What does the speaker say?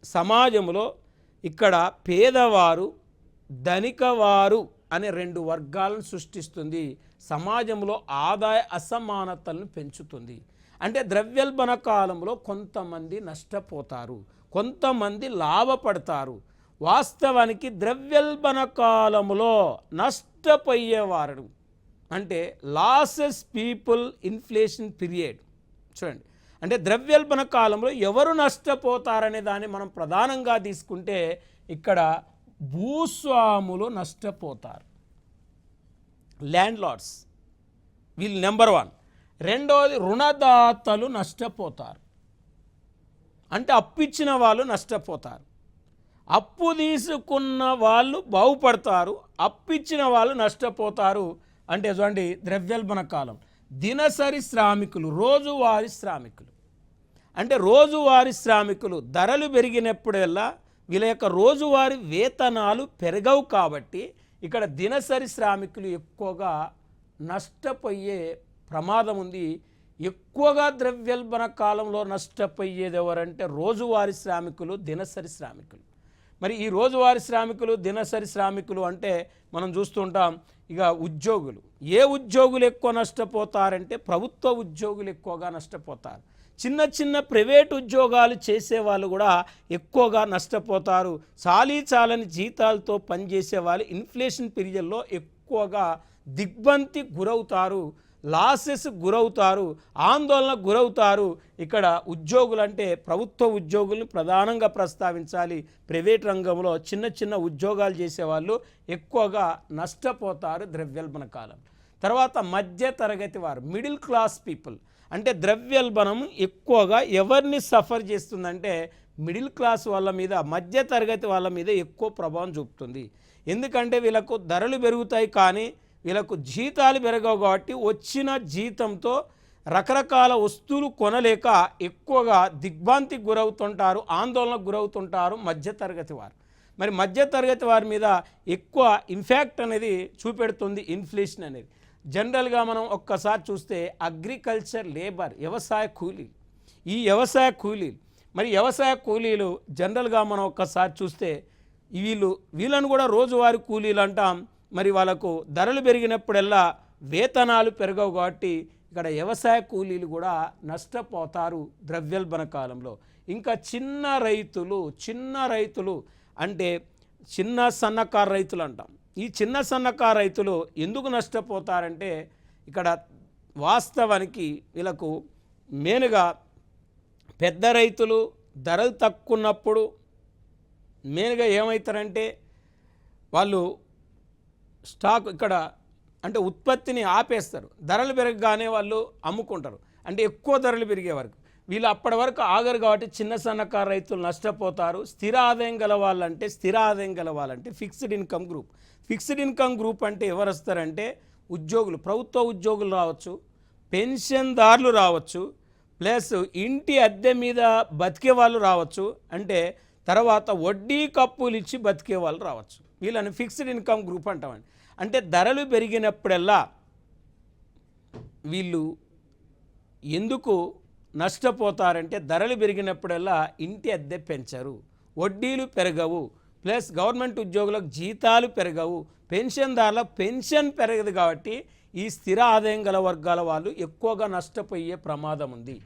సమాజంలో ఇక్కడ పేదవారు ధనికవారు అనే రెండు వర్గాలను సృష్టిస్తుంది. సమాజంలో ఆదాయ అసమానతలను పెంచుతుంది. అంటే ద్రవ్యోల్బణ కాలంలో కొంతమంది నష్టపోతారు, కొంతమంది లాభపడతారు. వాస్తవానికి ద్రవ్యోల్బణ కాలంలో నష్టపోయేవారు అంటే లాసెస్ పీపుల్ ఇన్ఫ్లేషన్ పీరియడ్. చూడండి, అంటే ద్రవ్యోల్బణ కాలంలో ఎవరు నష్టపోతారనే దాన్ని మనం ప్రధానంగా తీసుకుంటే ఇక్కడ భూస్వాములు నష్టపోతారు, ల్యాండ్ లార్డ్స్ వీళ్ళు నెంబర్ 1. రెండవది రుణదాతలు నష్టపోతారు, అంటే అప్పిచ్చిన వాళ్ళు నష్టపోతారు. అప్పు తీసుకున్న వాళ్ళు బాగుపడతారు, అప్పిచ్చిన వాళ్ళు నష్టపోతారు. అంటే చూడండి, ద్రవ్యోల్బణ కాలం దినసరి శ్రామికులు, రోజువారీ శ్రామికులు, అంటే రోజువారీ శ్రామికులు ధరలు పెరిగినప్పుడల్లా వీళ్ళ యొక్క రోజువారీ వేతనాలు పెరగవు. కాబట్టి ఇక్కడ దినసరి శ్రామికులు ఎక్కువగా నష్టపోయే ప్రమాదం ఉంది. ఎక్కువగా ద్రవ్యోల్బణ కాలంలో నష్టపోయేది ఎవరంటే రోజువారీ శ్రామికులు, దినసరి శ్రామికులు. మరి ఈ రోజువారీ శ్రామికులు, దినసరి శ్రామికులు అంటే మనం చూస్తుంటాం. ఇక ఉద్యోగులు, ఏ ఉద్యోగులు ఎక్కువ నష్టపోతారంటే ప్రభుత్వ ఉద్యోగులు ఎక్కువగా నష్టపోతారు. చిన్న చిన్న ప్రైవేట్ ఉద్యోగాలు చేసేవాళ్ళు కూడా ఎక్కువగా నష్టపోతారు. చాలని జీతాలతో పనిచేసే వాళ్ళు ఇన్ఫ్లేషన్ పీరియడ్లో ఎక్కువగా దిగ్బంతి గురవుతారు, లాసెస్ గురవుతారు, ఆందోళనకు గురవుతారు. ఇక్కడ ఉద్యోగులు అంటే ప్రభుత్వ ఉద్యోగులను ప్రధానంగా ప్రస్తావించాలి. ప్రైవేట్ రంగంలో చిన్న చిన్న ఉద్యోగాలు చేసేవాళ్ళు ఎక్కువగా నష్టపోతారు ద్రవ్యోల్బణ కాలం. తర్వాత మధ్య తరగతి వారు, మిడిల్ క్లాస్ పీపుల్, అంటే ద్రవ్యోల్బణం ఎక్కువగా ఎవరిని సఫర్ చేస్తుందంటే మిడిల్ క్లాస్ వాళ్ళ మీద, మధ్య తరగతి వాళ్ళ మీద ఎక్కువ ప్రభావం చూపుతుంది. ఎందుకంటే వీళ్ళకు ధరలు పెరుగుతాయి కానీ వీళ్ళకు జీతాలు పెరగవు. కాబట్టి వచ్చిన జీతంతో రకరకాల వస్తువులు కొనలేక ఎక్కువగా దిగ్భ్రాంతికి గురవుతుంటారు, ఆందోళనకు గురవుతుంటారు మధ్యతరగతి వారు. మరి మధ్యతరగతి వారి మీద ఎక్కువ ఇంపాక్ట్ అనేది చూపెడుతుంది ఇన్ఫ్లేషన్ అనేది. జనరల్గా మనం ఒక్కసారి చూస్తే అగ్రికల్చర్ లేబర్, వ్యవసాయ కూలీలు, ఈ వ్యవసాయ కూలీలు, మరి వ్యవసాయ కూలీలు జనరల్గా మనం ఒక్కసారి చూస్తే వీళ్ళను కూడా రోజువారీ కూలీలు అంటాం. మరి వాళ్ళకు ధరలు పెరిగినప్పుడల్లా వేతనాలు పెరగవు. కాబట్టి ఇక్కడ వ్యవసాయ కూలీలు కూడా నష్టపోతారు ద్రవ్యోల్బణ కాలంలో. ఇంకా చిన్న రైతులు అంటే చిన్న సన్నకారు రైతులు అంటాం. ఈ చిన్న సన్నకారు రైతులు ఎందుకు నష్టపోతారంటే ఇక్కడ వాస్తవానికి వీళ్ళకు మెయిన్గా పెద్ద రైతులు ధరలు తక్కువన్నప్పుడు మెయిన్గా ఏమవుతారంటే వాళ్ళు స్టాక్ ఇక్కడ అంటే ఉత్పత్తిని ఆపేస్తారు, ధరలు పెరగగానే వాళ్ళు అమ్ముకుంటారు. అంటే ఎక్కువ ధరలు పెరిగే వరకు వీళ్ళు అప్పటి వరకు ఆగరు. కాబట్టి చిన్న సన్నకారు రైతులు నష్టపోతారు. స్థిర ఆదాయం గలవాలంటే ఫిక్స్డ్ ఇన్కమ్ గ్రూప్ అంటే ఎవరు వస్తారంటే ఉద్యోగులు, ప్రభుత్వ ఉద్యోగులు రావచ్చు, పెన్షన్దారులు రావచ్చు, ప్లస్ ఇంటి అద్దె మీద బతికే వాళ్ళు రావచ్చు, అంటే తర్వాత వడ్డీ కప్పులు ఇచ్చి బతికే వాళ్ళు రావచ్చు. వీళ్ళని ఫిక్స్డ్ ఇన్కమ్ గ్రూప్ అంటామండి. అంటే ధరలు పెరిగినప్పుడల్లా వీళ్ళు ఎందుకు నష్టపోతారంటే ధరలు పెరిగినప్పుడల్లా ఇంటి అద్దె పెంచరు, వడ్డీలు పెరగవు, ప్లస్ గవర్నమెంట్ ఉద్యోగులకు జీతాలు పెరగవు, పెన్షన్దారులకు పెన్షన్ పెరగదు. కాబట్టి ఈ స్థిర ఆదాయం గల వర్గాల వాళ్ళు ఎక్కువగా నష్టపోయే ప్రమాదం ఉంది.